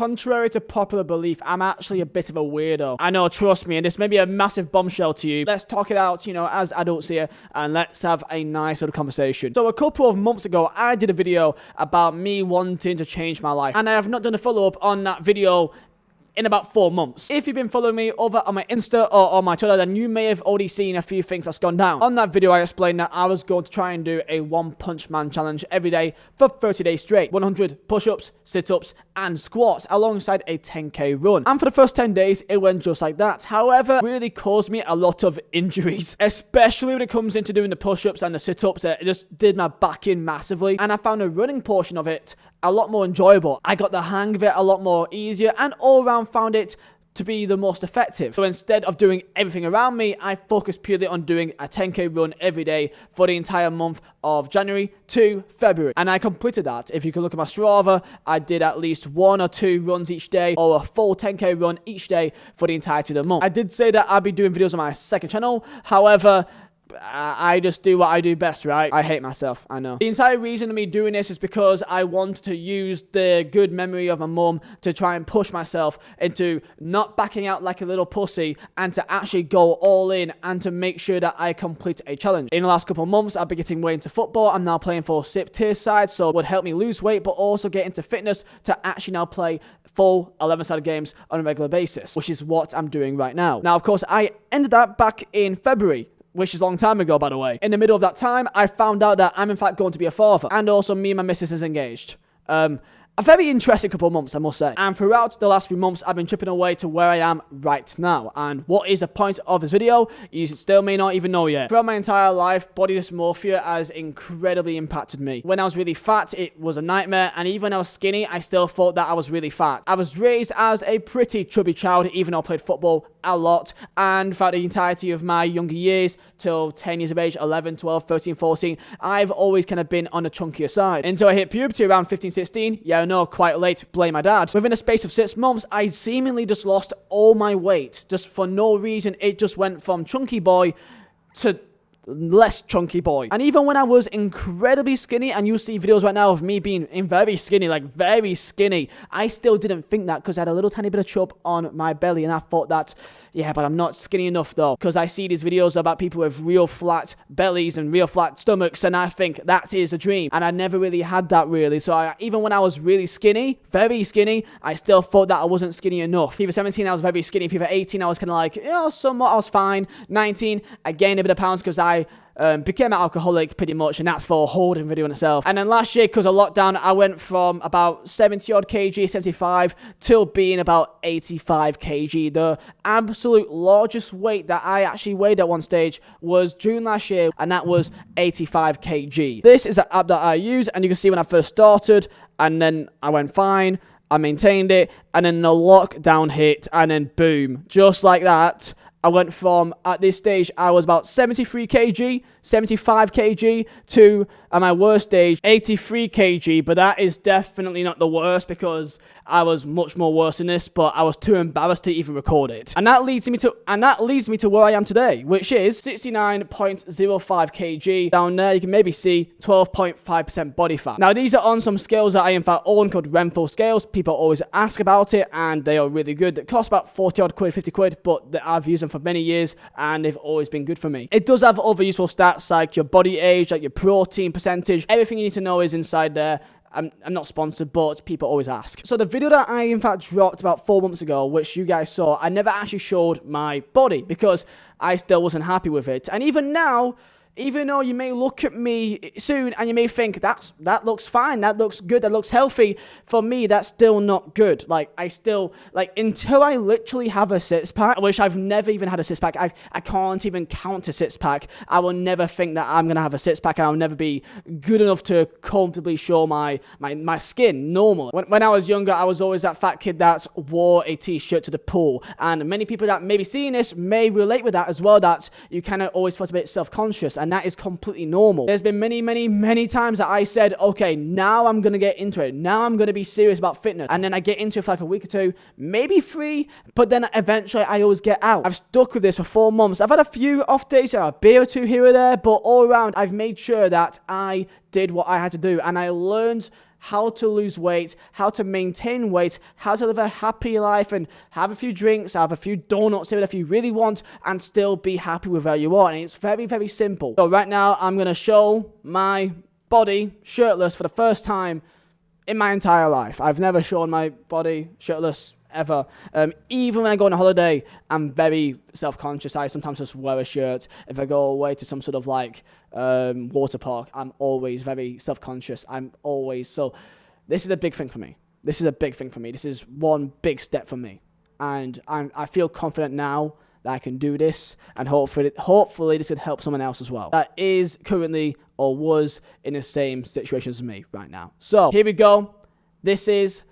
Contrary to popular belief, I'm actually a bit of a weirdo. I know, trust me, and this may be a massive bombshell to you. Let's talk it out, you know, as adults here, and let's have a nice sort of conversation. So a couple of months ago, I did a video about me wanting to change my life, and I have not done a follow-up on that video in about 4 months. If you've been following me over on my Insta or on my Twitter, then you may have already seen a few things that's gone down. On that video, I explained that I was going to try and do a One Punch Man challenge every day for 30 days straight. 100 push-ups, sit-ups, and squats alongside a 10k run. And for the first 10 days, it went just like that. However, it really caused me a lot of injuries, especially when it comes into doing the push-ups and the sit-ups. It just did my back in massively, and I found the running portion of it a lot more enjoyable. I got the hang of it a lot more easier, and all around found it to be the most effective. So instead of doing everything around me, I focused purely on doing a 10k run every day for the entire month of January to February. And I completed that. If you can look at my Strava, I did at least 1 or 2 runs each day, or a full 10k run each day for the entirety of the month. I did say that I'd be doing videos on my second channel. However, I just do what I do best, right? I hate myself, I know. The entire reason of me doing this is because I want to use the good memory of my mum to try and push myself into not backing out like a little pussy, and to actually go all in and to make sure that I complete a challenge. In the last couple of months, I've been getting way into football. I'm now playing for SIP tier side, so it would help me lose weight, but also get into fitness to actually now play full 11-sided games on a regular basis, which is what I'm doing right now. Now, of course, I ended that back in February, which is a long time ago, by the way. In the middle of that time, I found out that I'm in fact going to be a father, and also me and my missus is engaged. A very interesting couple of months, I must say. And throughout the last few months, I've been chipping away to where I am right now. And what is the point of this video? You still may not even know yet. Throughout my entire life, body dysmorphia has incredibly impacted me. When I was really fat, it was a nightmare. And even when I was skinny, I still thought that I was really fat. I was raised as a pretty chubby child, even though I played football a lot. And throughout the entirety of my younger years, till 10 years of age, 11, 12, 13, 14, I've always kind of been on the chunkier side. Until I hit puberty around 15, 16. Yeah, I know, quite late, blame my dad. Within a space of 6 months, I seemingly just lost all my weight. Just for no reason, it just went from chunky boy to less chunky boy. And even when I was incredibly skinny, and you'll see videos right now of me being very skinny, like very skinny, I still didn't think that, because I had a little tiny bit of chub on my belly, and I thought that, yeah, but I'm not skinny enough though, because I see these videos about people with real flat bellies and real flat stomachs, and I think that is a dream, and I never really had that really. So even when I was really skinny, very skinny, I still thought that I wasn't skinny enough. FIFA 17, I was very skinny. FIFA 18, I was kind of like, you know, somewhat, I was fine. 19, I gained a bit of pounds because I became an alcoholic pretty much, and that's for a whole different video in itself. And then last year, because of lockdown, I went from about 70 odd kg, 75, till being about 85 kg. The absolute largest weight that I actually weighed at one stage was June last year, and that was 85 kg. This is the app that I use, and you can see when I first started, and then I went fine, I maintained it, and then the lockdown hit, and then boom, just like that, I went from, at this stage, I was about 73 kg, 75 kg, to, at my worst stage, 83 kg. But that is definitely not the worst, because I was much more worse than this, but I was too embarrassed to even record it. And that leads me to where I am today, which is 69.05 kg. Down there, you can maybe see 12.5% body fat. Now, these are on some scales that I, in fact, own, called Renfrew scales. People always ask about it, and they are really good. They cost about 40 odd quid, 50 quid, but I've used them for many years, and they've always been good for me. It does have other useful stats, like your body age, like your protein percentage. Everything you need to know is inside there. I'm not sponsored, but people always ask. So the video that I, in fact, dropped about 4 months ago, which you guys saw, I never actually showed my body, because I still wasn't happy with it. And even now, even though you may look at me soon and you may think that looks fine, that looks good, that looks healthy, for me that's still not good. Like, I still, like, until I literally have a six-pack, which I've never even had a six-pack, I can't even count a six-pack, I will never think that I'm gonna have a six-pack, and I'll never be good enough to comfortably show my skin normal. When I was younger, I was always that fat kid that wore a t-shirt to the pool, and many people that may be seeing this may relate with that as well, that you kind of always felt a bit self-conscious, and that is completely normal. There's been many times that I said, okay, now I'm gonna get into it, now I'm gonna be serious about fitness, and then I get into it for like a week or two, maybe 3, but then eventually I always get out. I've stuck with this for 4 months. I've had a few off days, a beer or two here or there, but all around I've made sure that I did what I had to do, and I learned how to lose weight, how to maintain weight, how to live a happy life and have a few drinks, have a few donuts if you really want, and still be happy with where you are. And it's very, very simple. So right now, I'm going to show my body shirtless for the first time in my entire life. I've never shown my body shirtless ever. Even when I go on a holiday, I'm very self-conscious. I sometimes just wear a shirt. If I go away to some sort of like water park, I'm always very self-conscious. So this is a big thing for me. This is one big step for me. And I feel confident now that I can do this, and hopefully this could help someone else as well that is currently or was in the same situation as me right now. So here we go. This is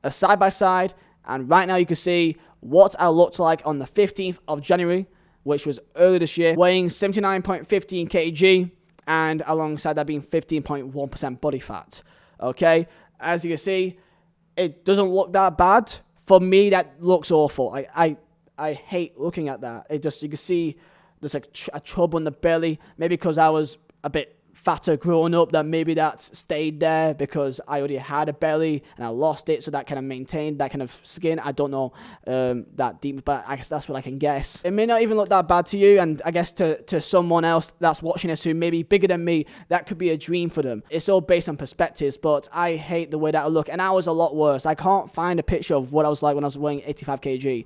a side-by-side. And right now you can see what I looked like on the 15th of January, which was earlier this year, weighing 79.15 kg, and alongside that being 15.1% body fat. Okay, as you can see, it doesn't look that bad. For me, that looks awful. I hate looking at that. You can see there's like a chub on the belly, maybe because I was a bit fatter growing up, that maybe that stayed there because I already had a belly and I lost it, so that kind of maintained that kind of skin. I don't know that deep, but I guess that's what I can guess. It may not even look that bad to you, and I guess to someone else that's watching this who may be bigger than me, that could be a dream for them. It's all based on perspectives, but I hate the way that I look, and I was a lot worse. I can't find a picture of what I was like when I was weighing 85 kg,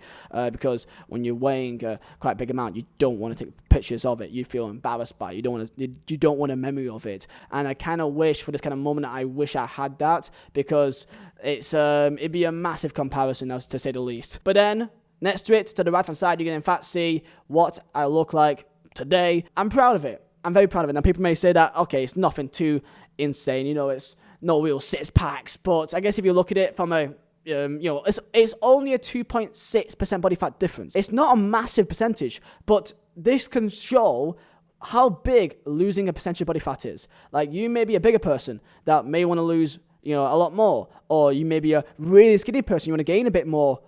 because when you're weighing quite a big amount, you don't want to take pictures of it. You feel embarrassed by it. You don't want a memory of it, and I kind of wish for this kind of moment I wish I had that, because it'd be a massive comparison, to say the least. But then next to it, to the right hand side, you can in fact see what I look like today. I'm proud of it. I'm very proud of it. Now people may say that, okay, it's nothing too insane, it's no real six packs, but I guess if you look at it from a it's only a 2.6% body fat difference. It's not a massive percentage, but this can show how big losing a percentage of body fat is. Like, you may be a bigger person that may want to lose, a lot more, or you may be a really skinny person, you want to gain a bit more,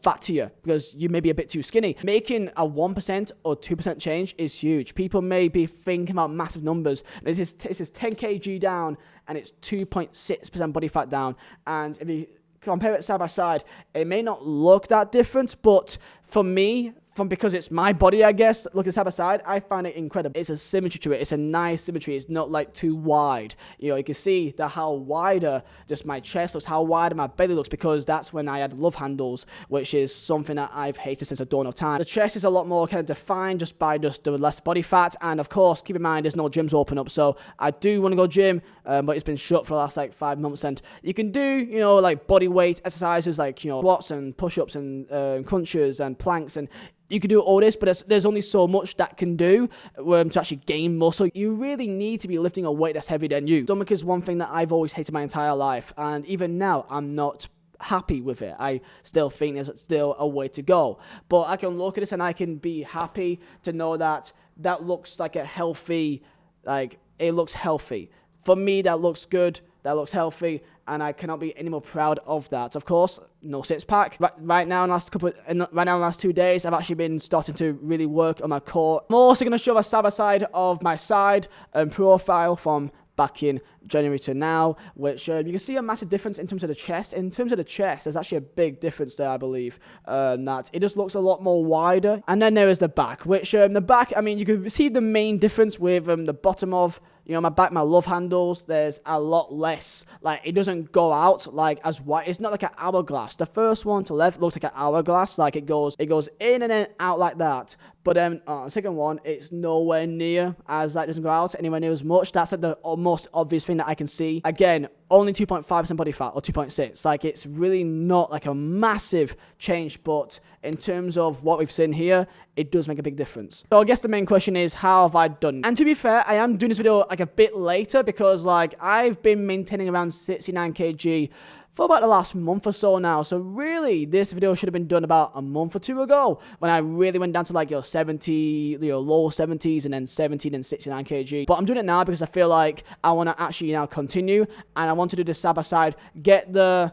fat to you because you may be a bit too skinny. Making a 1% or 2% change is huge. People may be thinking about massive numbers. This is 10 kg down, and it's 2.6% body fat down. And if you compare it side by side, it may not look that different, but for me, because it's my body, I guess, looking side by side, I find it incredible. It's a symmetry to it. It's a nice symmetry. It's not like too wide. You can see that how wider just my chest looks, how wider my belly looks, because that's when I had love handles, which is something that I've hated since the dawn of time. The chest is a lot more kind of defined just by the less body fat, and of course, keep in mind, there's no gyms open up, so I do want to go gym, but it's been shut for the last 5 months, and you can do, like body weight exercises like, squats and push-ups and crunches and planks, and you can do all this, but there's only so much that can do to actually gain muscle. You really need to be lifting a weight that's heavier than you. Stomach is one thing that I've always hated my entire life, and even now, I'm not happy with it. I still think there's still a way to go. But I can look at this and I can be happy to know that looks like a healthy, it looks healthy. For me, that looks good, that looks healthy, and I cannot be any more proud of that. Of course, no six pack. Right now, in the last 2 days, I've actually been starting to really work on my core. I'm also going to show a side by side of my side profile from back in January to now, which you can see a massive difference in terms of the chest. In terms of the chest, there's actually a big difference there, I believe, that it just looks a lot more wider. And then there is the back, which the back, you can see the main difference with the bottom of my back, my love handles. There's a lot less, it doesn't go out as wide. It's not like an hourglass. The first one to left looks like an hourglass, it goes in and then out like that. But then the second one, it's nowhere near as that doesn't go out anywhere near as much. That's the most obvious thing that I can see. Again, only 2.5% body fat or 2.6. It's really not a massive change, but in terms of what we've seen here, it does make a big difference. So I guess the main question is, how have I done? And to be fair, I am doing this video a bit later because I've been maintaining around 69 kg for about the last month or so now. So really, this video should have been done about a month or two ago when I really went down to 70, low 70s, and then 17 and 69 kg. But I'm doing it now because I feel like I want to actually now continue, and I want to do this side by side, get the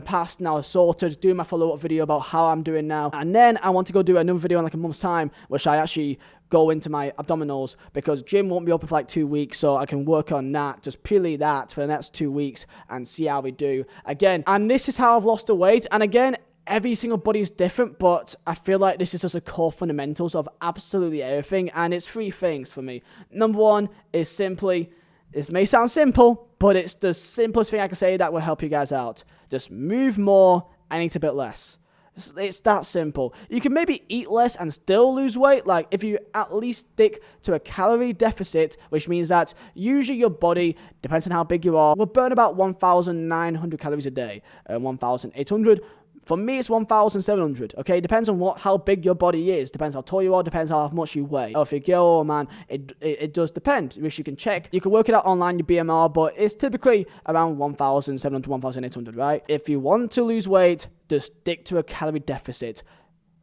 past now sorted, do my follow-up video about how I'm doing now, and then I want to go do another video in a month's time, which I actually go into my abdominals, because gym won't be open for like 2 weeks, so I can work on that, just purely that, for the next 2 weeks and see how we do again. And this is how I've lost the weight. And again, every single body is different, but I feel like this is just the core fundamentals of absolutely everything, and it's 3 things for me. Number 1 is simply, this may sound simple, but it's the simplest thing I can say that will help you guys out. Just move more and eat a bit less. It's that simple. You can maybe eat less and still lose weight. Like, if you at least stick to a calorie deficit, which means that usually your body, depends on how big you are, will burn about 1,900 calories a day, 1,800. For me, it's 1,700, okay? Depends on how big your body is. Depends how tall you are. Depends how much you weigh. Or if you're a girl or a man, it does depend, which you can check. You can work it out online, your BMR, but it's typically around 1,700, 1,800, right? If you want to lose weight, just stick to a calorie deficit,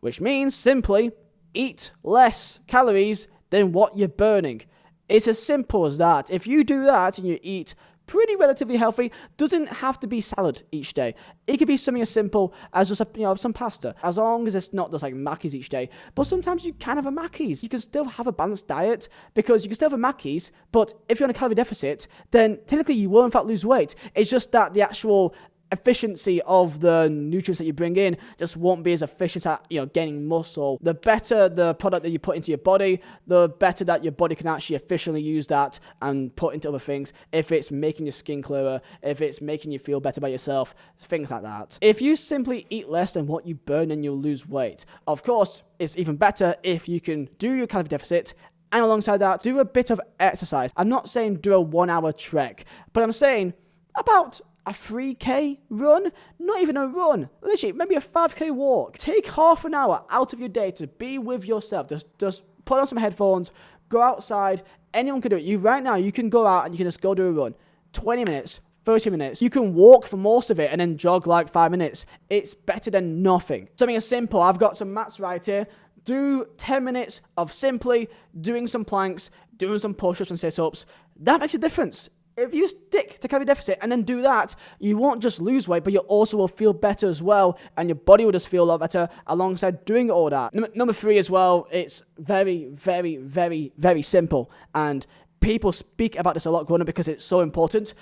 which means simply eat less calories than what you're burning. It's as simple as that. If you do that and you eat pretty relatively healthy, doesn't have to be salad each day. It could be something as simple as just some pasta, as long as it's not just like Mackies each day. But sometimes you can have a Mackies. You can still have a balanced diet, because you can still have a Mackies, but if you're on a calorie deficit, then technically you will in fact lose weight. It's just that the actual efficiency of the nutrients that you bring in just won't be as efficient at gaining muscle. The better the product that you put into your body, the better that your body can actually efficiently use that and put into other things. If it's making your skin clearer, if it's making you feel better by yourself, things like that. If you simply eat less than what you burn, then you'll lose weight. Of course, it's even better if you can do your calorie deficit, and alongside that, do a bit of exercise. I'm not saying do a 1-hour trek, but I'm saying about a 3K run, not even a run, literally maybe a 5K walk. Take half an hour out of your day to be with yourself. Just put on some headphones, go outside. Anyone can do it. Right now, you can go out and you can just go do a run. 20 minutes, 30 minutes. You can walk for most of it and then jog like 5 minutes. It's better than nothing. Something as simple, I've got some mats right here. Do 10 minutes of simply doing some planks, doing some push-ups and sit-ups. That makes a difference. If you stick to calorie deficit and then do that, you won't just lose weight, but you also will feel better as well, and your body will just feel a lot better alongside doing all that. Number 3 as well, it's very, very, very, very simple, and people speak about this a lot growing up because it's so important.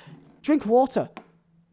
Drink water.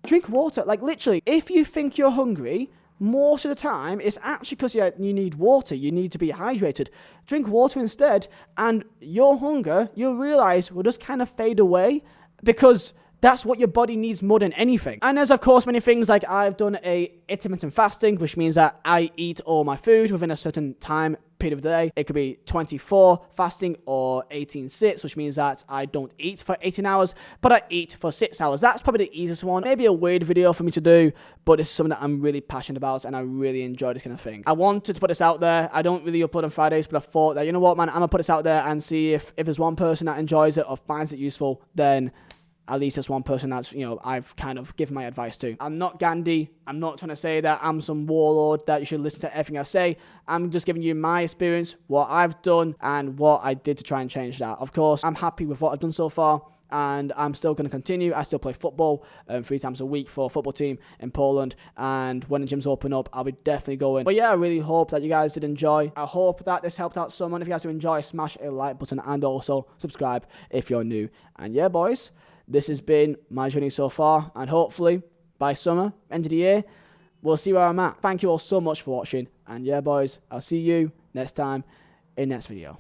Drink water. Like, literally, if you think you're hungry, most of the time, it's actually because you need water. You need to be hydrated. Drink water instead, and your hunger, you'll realize, will just kind of fade away, because that's what your body needs more than anything. And there's, of course, many things, like I've done a intermittent fasting, which means that I eat all my food within a certain time period of the day. It could be 24 fasting or 18-6, which means that I don't eat for 18 hours, but I eat for 6 hours. That's probably the easiest one. Maybe a weird video for me to do, but it's something that I'm really passionate about, and I really enjoy this kind of thing. I wanted to put this out there. I don't really upload on Fridays, but I thought that, you know what, man, I'm going to put this out there and see if there's one person that enjoys it or finds it useful, then at least there's one person that's, I've kind of given my advice to. I'm not Gandhi. I'm not trying to say that I'm some warlord that you should listen to everything I say. I'm just giving you my experience, what I've done, and what I did to try and change that. Of course, I'm happy with what I've done so far, and I'm still going to continue. I still play football 3 times a week for a football team in Poland, and when the gyms open up, I'll be definitely going. But yeah, I really hope that you guys did enjoy. I hope that this helped out someone. If you guys do enjoy, smash a like button and also subscribe if you're new. And yeah, boys, this has been my journey so far, and hopefully by summer, end of the year, we'll see where I'm at. Thank you all so much for watching, and yeah, boys, I'll see you next time in next video.